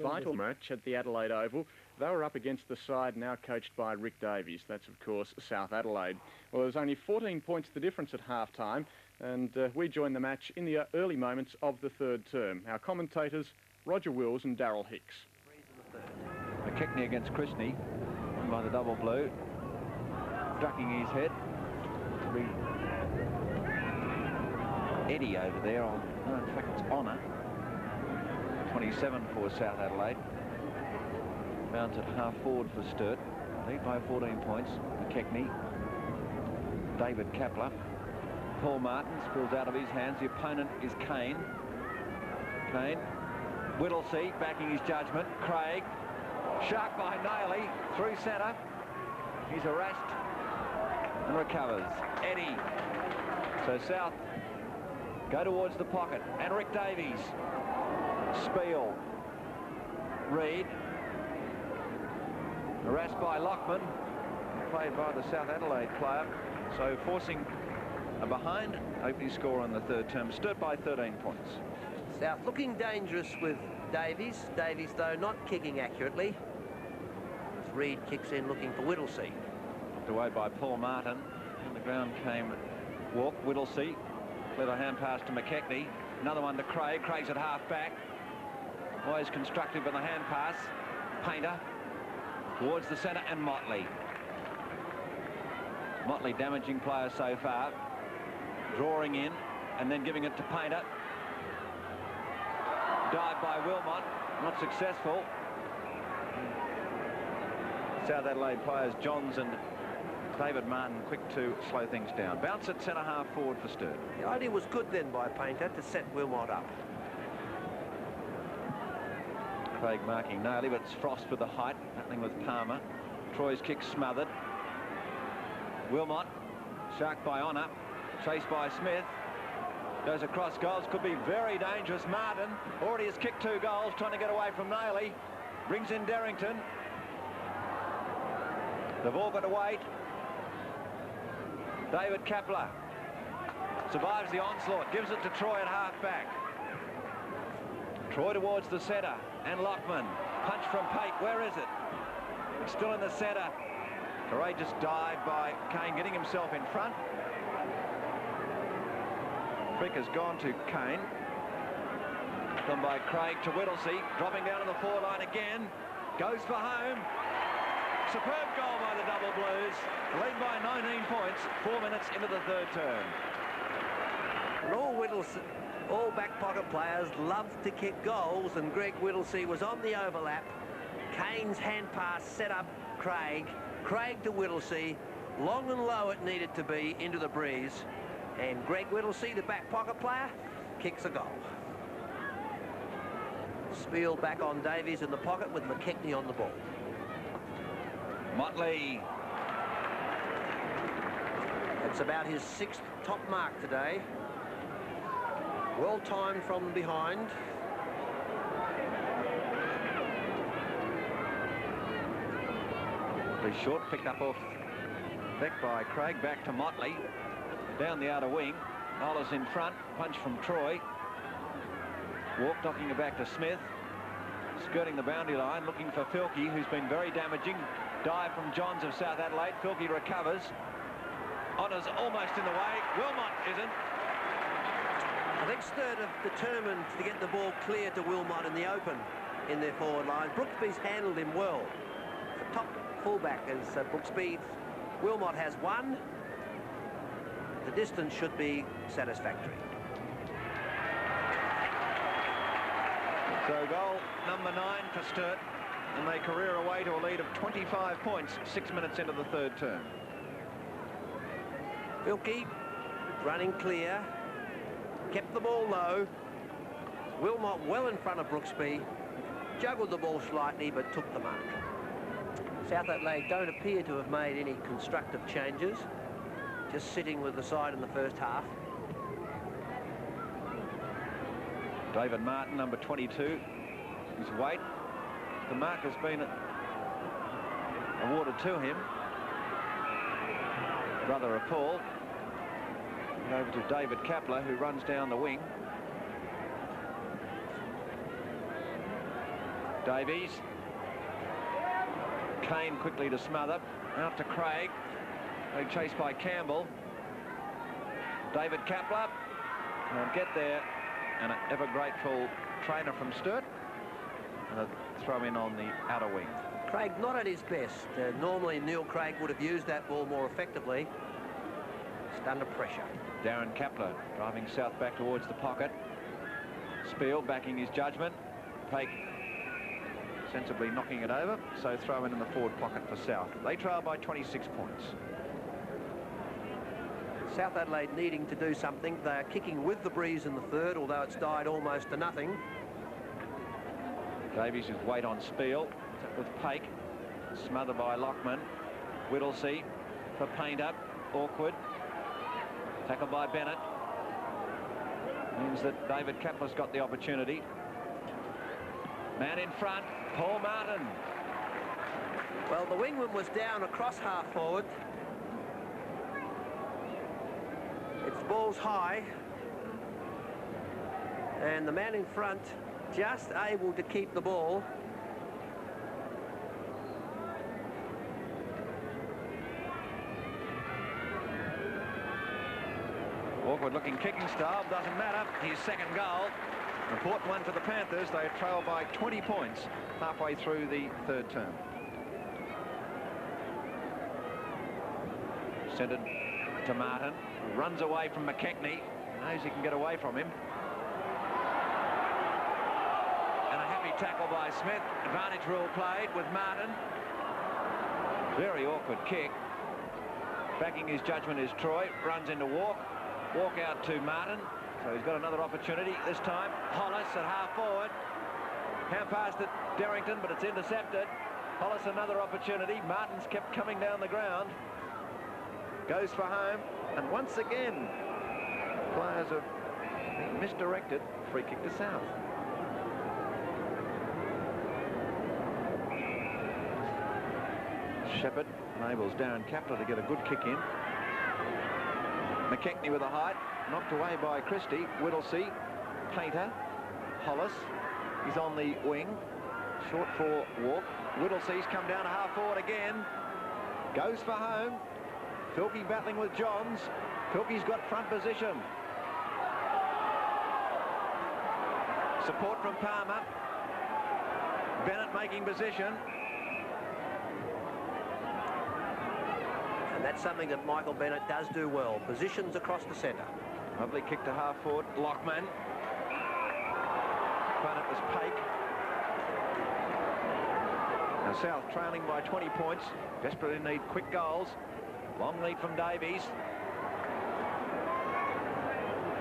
Vital match at the Adelaide Oval. They were up against the side now coached by Rick Davies. That's, of course, South Adelaide. Well, there's only 14 points the difference at half-time, and we joined the match in the early moments of the third term. Our commentators, Roger Wills and Daryl Hicks. McKechnie against Christie, won by the double blue. Ducking his head. Eddie over there on, no, in fact, it's Honour. 27 for South Adelaide. Bounce at half forward for Sturt. Lead by 14 points. McKechnie. David Kapler. Paul Martin spills out of his hands. The opponent is Kane. Kane. Whittlesey backing his judgment. Craig. Shark by Nailey. Through centre. He's harassed and recovers. Eddie. So South go towards the pocket. And Rick Davies. Spiel. Reid. Harassed by Lockman. Played by the South Adelaide player. So forcing a behind opening score on the third term. Sturt by 13 points. South looking dangerous with Davies. Davies, though, not kicking accurately. As Reid kicks in looking for Whittlesey. Knocked away by Paul Martin. On the ground came Walk. Whittlesey. Clever hand pass to McKechnie. Another one to Craig. Craig's at half back. Always constructive in the hand pass. Painter towards the centre and Motley. Motley damaging player so far. Drawing in and then giving it to Painter. Dive by Wilmot. Not successful. South Adelaide players Johns and David Martin quick to slow things down. Bounce at centre half forward for Sturt. The idea was good then by Painter to set Wilmot up. Craig marking Nailey, but it's Frost with the height, battling with Palmer. Troy's kick smothered. Wilmot, Shark by Honour, chased by Smith. Goes across goals, could be very dangerous. Martin already has kicked 2 goals, trying to get away from Nailey. Brings in Derrington. They've all got to wait. David Kapler survives the onslaught, gives it to Troy at half back. Troy towards the centre, and Lockman. Punch from Pate, where is it? It's still in the centre. Courageous dive by Kane, getting himself in front. Frick has gone to Kane. Done by Craig to Whittlesey, dropping down on the forward line again. Goes for home. Superb goal by the double blues. Lead by 19 points, 4 minutes into the third term. All back pocket players love to kick goals, and Greg Whittlesey was on the overlap. Kane's hand pass set up Craig. Craig to Whittlesey. Long and low it needed to be into the breeze. And Greg Whittlesey, the back pocket player, kicks a goal. Spiel back on Davies in the pocket with McKechnie on the ball. Motley. It's about his 6th top mark today. Well timed from behind. The short picked up off back by Craig, back to Motley. Down the outer wing. Hollis in front. Punch from Troy. Walk knocking it back to Smith. Skirting the boundary line, looking for Filkey, who's been very damaging. Dive from Johns of South Adelaide. Filkey recovers. Honour's almost in the way. Wilmot isn't. I think Sturt have determined to get the ball clear to Wilmot in the open in their forward line. Brooksby's handled him well. The top fullback is Brooksby. Wilmot has 1. The distance should be satisfactory. So goal number 9 for Sturt, and they career away to a lead of 25 points, 6 minutes into the third term. Filkey running clear. Kept the ball low. Wilmot well in front of Brooksby. Juggled the ball slightly, but took the mark. South Adelaide don't appear to have made any constructive changes. Just sitting with the side in the first half. David Martin, number 22, his weight. The mark has been awarded to him. Brother of Paul. Over to David Kapler, who runs down the wing. Davies. Kane quickly to smother. Out to Craig. They chased by Campbell. David Kapler. They'll get there. And an ever grateful trainer from Sturt. And a throw in on the outer wing. Craig not at his best. Normally Neil Craig would have used that ball more effectively. Just under pressure. Darren Kapler driving south back towards the pocket. Spiel backing his judgment. Pake sensibly knocking it over. So throw in the forward pocket for South. They trail by 26 points. South Adelaide needing to do something. They're kicking with the breeze in the third, although it's died almost to nothing. Davies' weight on Spiel with Pake. Smothered by Lockman. Whittlesey for Painter. Awkward. Tackled by Bennett. Means that David Kapler's got the opportunity. Man in front, Paul Martin. Well, the wingman was down across half forward. Its ball's high. And the man in front just able to keep the ball. Awkward looking kicking style, doesn't matter. His second goal. Important one for the Panthers. They trail by 20 points halfway through the third term. Centred to Martin. Runs away from McKechnie. Knows he can get away from him. And a happy tackle by Smith. Advantage rule played with Martin. Very awkward kick. Backing his judgment is Troy. Runs into Walk. Walk out to Martin. So he's got another opportunity. This time, Hollis at half forward. Hand pass to Derrington, but it's intercepted. Hollis another opportunity. Martin's kept coming down the ground. Goes for home. And once again, players have been misdirected. Free kick to South. Shepherd enables Darren Kapler to get a good kick in. McKechnie with a height, knocked away by Christie. Whittlesey, Painter, Hollis. He's on the wing. Short for Walk. Whittlesey's come down to half forward again. Goes for home. Filkey battling with Johns. Filkey's got front position. Support from Palmer. Bennett making position. And that's something that Michael Bennett does do well. Positions across the centre. Lovely kick to half forward. Lockman. Bennett was Pake. Now South trailing by 20 points. Desperately need quick goals. Long lead from Davies.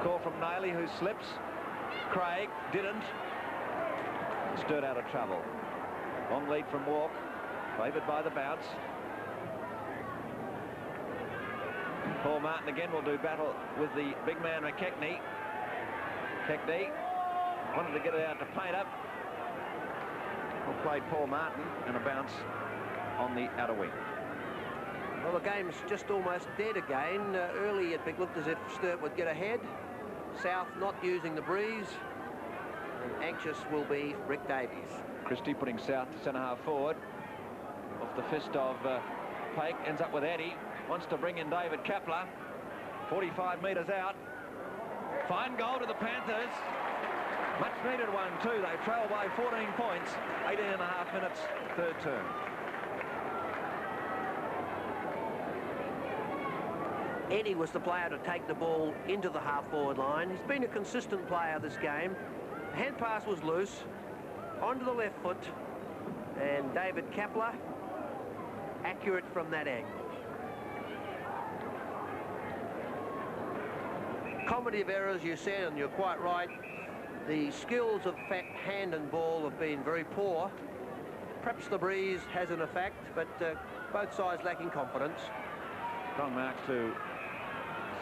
Call from Nailey, who slips. Craig didn't. Sturt out of trouble. Long lead from Walk. Favoured by the bounce. Paul Martin again will do battle with the big man McKechnie. McKechnie wanted to get it out to Painter. Well played Paul Martin, and a bounce on the outer wing. Well, the game's just almost dead again. Early it looked as if Sturt would get ahead. South not using the breeze. And anxious will be Rick Davies. Christie putting South centre half forward. Off the fist of Pake. Ends up with Eddie. Wants to bring in David Kapler. 45 metres out. Fine goal to the Panthers. Much needed one too. They trail by 14 points. 18.5 minutes, third term. Eddie was the player to take the ball into the half-forward line. He's been a consistent player this game. The hand pass was loose, onto the left foot, and David Kapler accurate from that angle. Comedy of errors, you said, and you're quite right. The skills of hand and ball have been very poor. Perhaps the breeze has an effect, but both sides lacking confidence. Strong marks to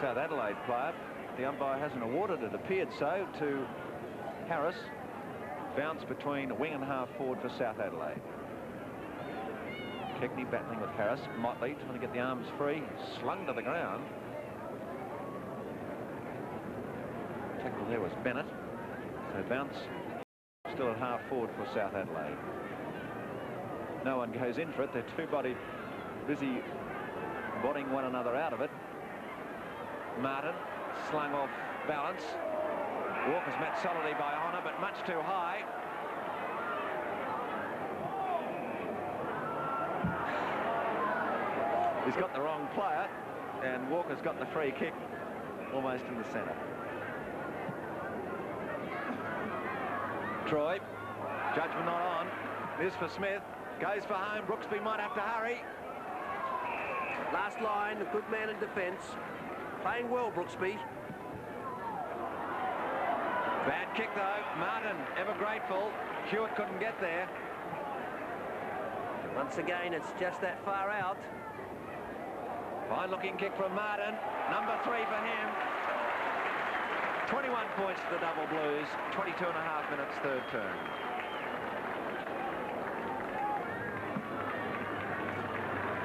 South Adelaide player. The umpire hasn't awarded it, appeared so, to Harris. Bounce between wing and half forward for South Adelaide. McKechnie battling with Harris. Motley trying to get the arms free. Slung to the ground. Tackle there was Bennett. So bounce still at half forward for South Adelaide. No one goes in for it. They're too busy botting one another out of it. Martin slung off balance. Walker's met solidly by Honour, but much too high. He's got the wrong player, and Walker's got the free kick almost in the centre. Troy, judgment not on. This for Smith, goes for home. Brooksby might have to hurry. Last line, a good man in defence. Playing well, Brooksby. Bad kick though. Martin, ever grateful. Hewitt couldn't get there. Once again, it's just that far out. Fine looking kick from Martin. Number 3 for him. 21 points for the Double Blues. 22.5 minutes, third turn.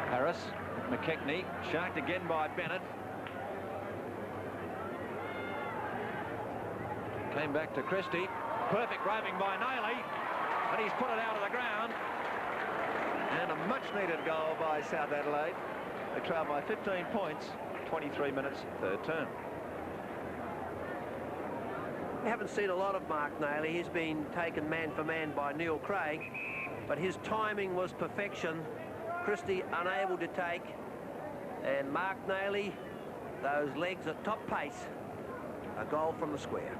Harris, McKechnie, sharked again by Bennett. Came back to Christie. Perfect roving by Nailey. And he's put it out of the ground. And a much-needed goal by South Adelaide. They trail by 15 points, 23 minutes, third turn. We haven't seen a lot of Mark Nailey. He's been taken man for man by Neil Craig, but his timing was perfection. Christie unable to take, and Mark Nailey, those legs at top pace, a goal from the square.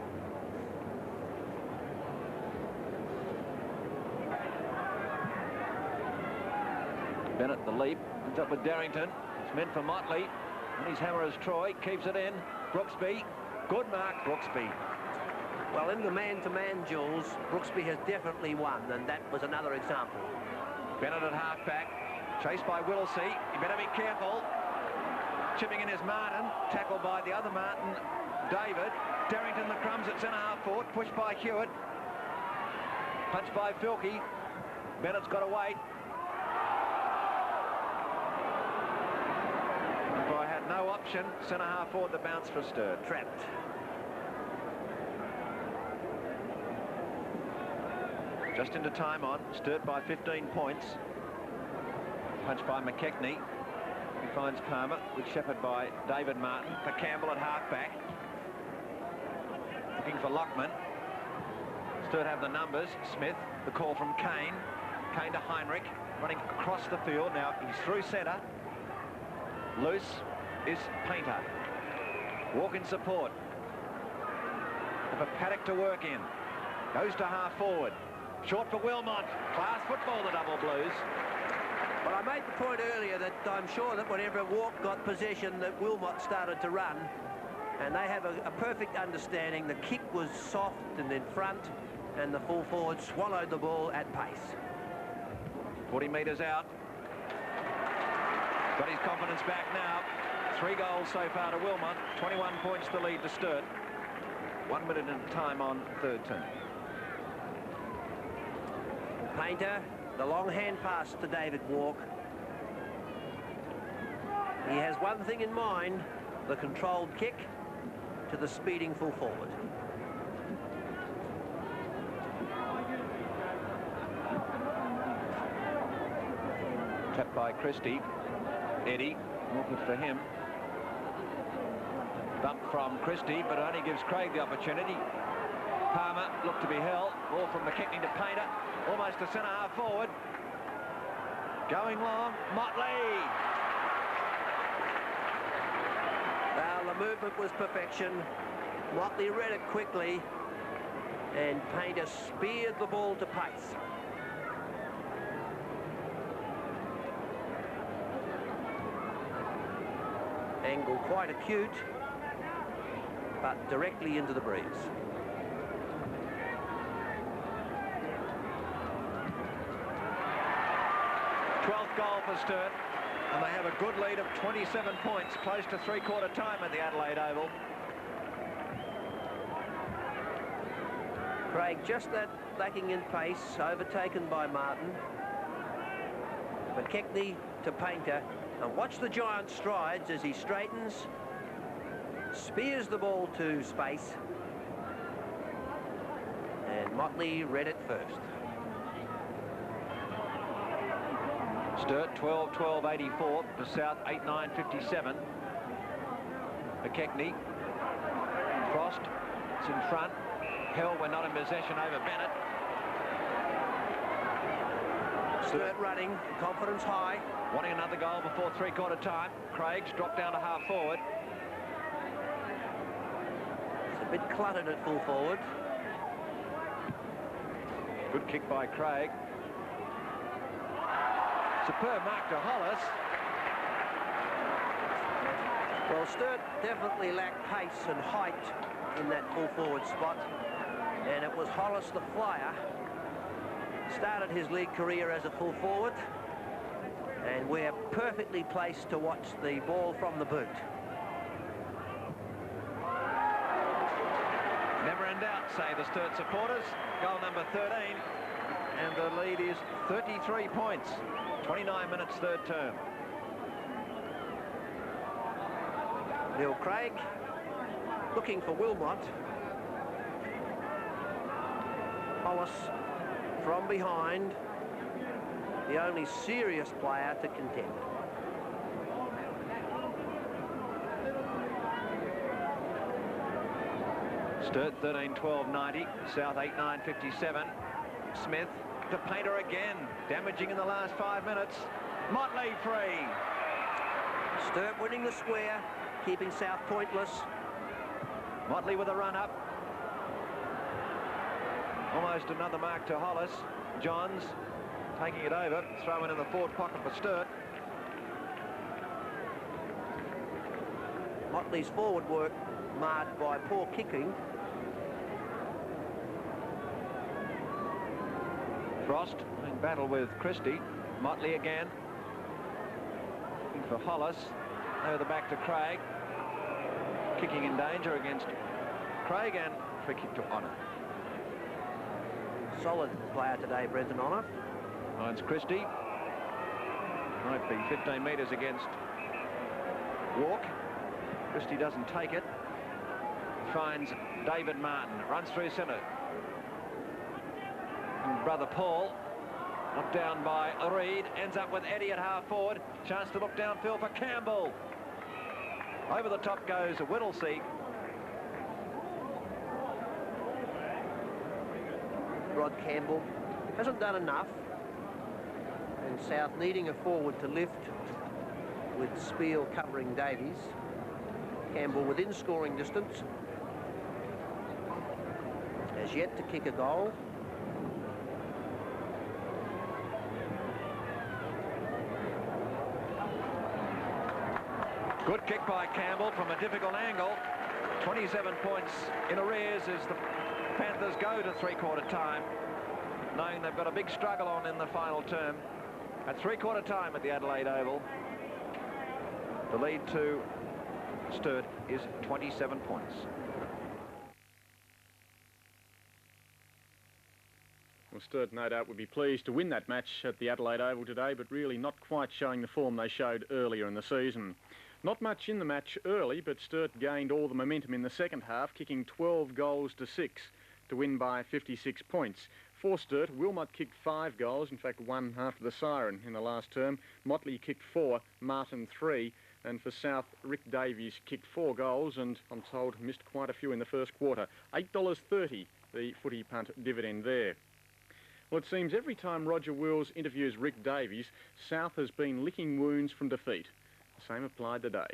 Bennett the leap, ends up with Darrington. It's meant for Motley, and his hammer is Troy, keeps it in. Brooksby, good mark, Brooksby. Well, in the man-to-man duels, Brooksby has definitely won, and that was another example. Bennett at half-back, chased by Whittlesey. You better be careful. Chipping in is Martin, tackled by the other Martin, David. Darrington the crumbs at centre-half forward, pushed by Hewitt. Punched by Filkey. Bennett's got to wait. If I had no option, centre-half forward, the bounce for Sturt. Trapped. Just into time on, Sturt by 15 points. Punched by McKechnie. He finds Palmer, with Shepherd by David Martin. For Campbell at half-back. Looking for Lockman. Sturt have the numbers. Smith, the call from Kane. Kane to Heinrich, running across the field. Now he's through centre. Loose is Painter. Walk in support. Have a Paddock to work in. Goes to half-forward. Short for Wilmot. Class football, the Double Blues. Well, I made the point earlier that I'm sure that whenever Walk got possession, that Wilmot started to run, and they have a perfect understanding. The kick was soft and in front, and the full forward swallowed the ball at pace. 40 metres out. Got his confidence back now. 3 goals so far to Wilmot. 21 points to lead to Sturt. 1 minute in time on third turn. Painter, the long hand pass to David Walk. He has one thing in mind, the controlled kick to the speeding full forward. Tapped by Christie. Eddie, awkward for him. Bump from Christie, but it only gives Craig the opportunity. Palmer looked to be held. Ball from McKechnie to Painter. Almost to centre-half forward. Going long, Motley. Well, the movement was perfection. Motley read it quickly, and Painter speared the ball to pace. Angle quite acute, but directly into the breeze. Goal for Sturt, and they have a good lead of 27 points, close to three-quarter time at the Adelaide Oval. Craig just that lacking in pace, overtaken by Martin. McKechnie to Painter, and watch the giant strides as he straightens, spears the ball to space, and Motley read it first. Sturt 12-12-84 to South 8-9-57. McKechnie. Frost. It's in front. Hill, we're not in possession over Bennett. Sturt running, confidence high. Wanting another goal before three-quarter time. Craig's dropped down to half forward. It's a bit cluttered at full forward. Good kick by Craig. Superb mark to Hollis. Well, Sturt definitely lacked pace and height in that full forward spot. And it was Hollis, the flyer, started his league career as a full forward. And we're perfectly placed to watch the ball from the boot. Never in doubt, say the Sturt supporters. Goal number 13. And the lead is 33 points. 29 minutes, third term. Neil Craig looking for Wilmot. Hollis from behind, the only serious player to contend. Sturt 13-12-90, South 8-9-57. Smith to Painter again, damaging in the last 5 minutes. Motley free. Sturt winning the square, keeping South pointless. Motley with a run up. Almost another mark to Hollis. Johns taking it over, throwing in the forward pocket for Sturt. Motley's forward work marred by poor kicking. Frost in battle with Christie. Motley again. Looking for Hollis. Over the back to Craig. Kicking in danger against Craig, and free kick to Honour. Solid player today, Brenton Honour. Finds Christie. Might be 15 metres against Walk. Christie doesn't take it. Finds David Martin. Runs through centre. And brother Paul. Knocked down by Reid. Ends up with Eddie at half forward. Chance to look downfield for Campbell. Over the top goes Whittlesey. Rod Campbell hasn't done enough. And South needing a forward to lift with Spiel covering Davies. Campbell within scoring distance. Has yet to kick a goal. Good kick by Campbell from a difficult angle. 27 points in arrears as the Panthers go to three-quarter time, knowing they've got a big struggle on in the final term. At three-quarter time at the Adelaide Oval, the lead to Sturt is 27 points. Well, Sturt no doubt would be pleased to win that match at the Adelaide Oval today, but really not quite showing the form they showed earlier in the season. Not much in the match early, but Sturt gained all the momentum in the second half, kicking 12 goals to 6 to win by 56 points. For Sturt, Wilmot kicked 5 goals, in fact one after the siren in the last term. Motley kicked 4, Martin 3, and for South, Rick Davies kicked 4 goals and, I'm told, missed quite a few in the first quarter. $8.30, the footy punt dividend there. Well, it seems every time Roger Wills interviews Rick Davies, South has been licking wounds from defeat. The same applied today.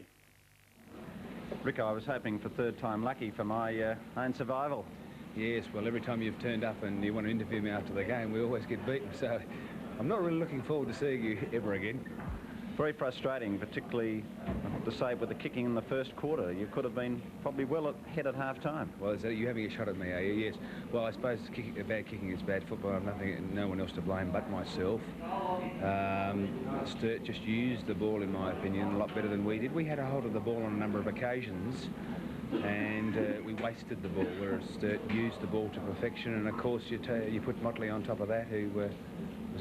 Rick, I was hoping for third time lucky for my own survival. Yes, well, every time you've turned up and you want to interview me after the game, we always get beaten, so I'm not really looking forward to seeing you ever again. Very frustrating, particularly to say with the kicking in the first quarter. You could have been probably well ahead at half-time. Well, is that you having a shot at me, are you? Yes. Well, I suppose bad kicking is bad football. I've no one else to blame but myself. Sturt just used the ball, in my opinion, a lot better than we did. We had a hold of the ball on a number of occasions, and we wasted the ball, whereas Sturt used the ball to perfection. And, of course, you put Motley on top of that, who was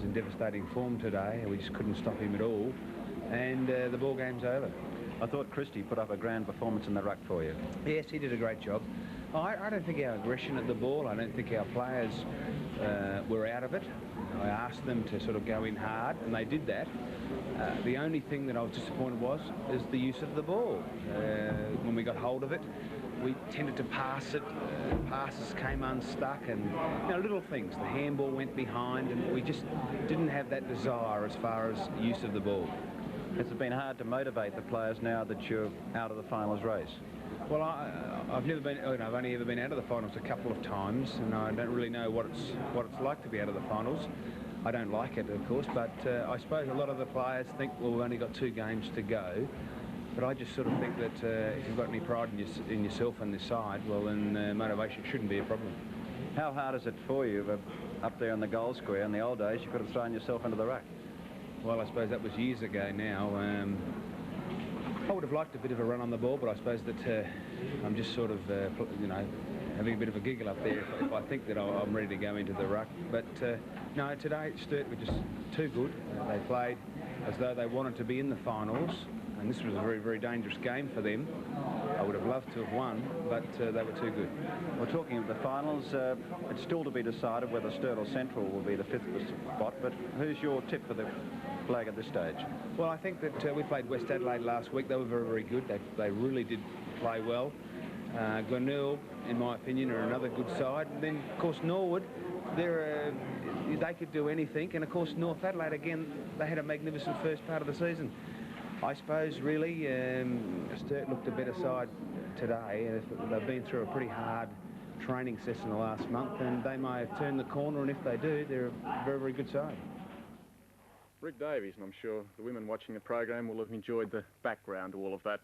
in devastating form today, and we just couldn't stop him at all. And the ball game's over. I thought Christie put up a grand performance in the ruck for you. Yes, he did a great job. I don't think our aggression at the ball, I don't think our players were out of it. I asked them to sort of go in hard, and they did that. The only thing that I was disappointed is the use of the ball. When we got hold of it, we tended to pass it. Passes came unstuck, and little things. The handball went behind, and we just didn't have that desire as far as use of the ball. Has it been hard to motivate the players now that you're out of the finals race? Well, I've never been. I've only ever been out of the finals a couple of times, and I don't really know what it's like to be out of the finals. I don't like it, of course, but I suppose a lot of the players think, well, we've only got 2 games to go. But I just sort of think that if you've got any pride in yourself and this side, well, then motivation shouldn't be a problem. How hard is it for you up there in the goal square? In the old days, you could have thrown yourself into the ruck. Well, I suppose that was years ago now. I would have liked a bit of a run on the ball, but I suppose that I'm just sort of, having a bit of a giggle up there if I think that I'm ready to go into the ruck. But no, today Sturt were just too good. They played as though they wanted to be in the finals, and this was a very, very dangerous game for them. I would have loved to have won, but they were too good. Well, talking of the finals, it's still to be decided whether Sturt or Central will be the 5th spot, but who's your tip for the flag at this stage? Well, I think that we played West Adelaide last week. They were very, very good. They really did play well. Glenelg, in my opinion, are another good side. And then, of course, Norwood, they could do anything. And, of course, North Adelaide, again, they had a magnificent first part of the season. I suppose, really, Sturt looked a better side today. They've been through a pretty hard training session the last month, and they may have turned the corner, and if they do, they're a very, very good side. Rick Davies, and I'm sure the women watching the program will have enjoyed the background to all of that.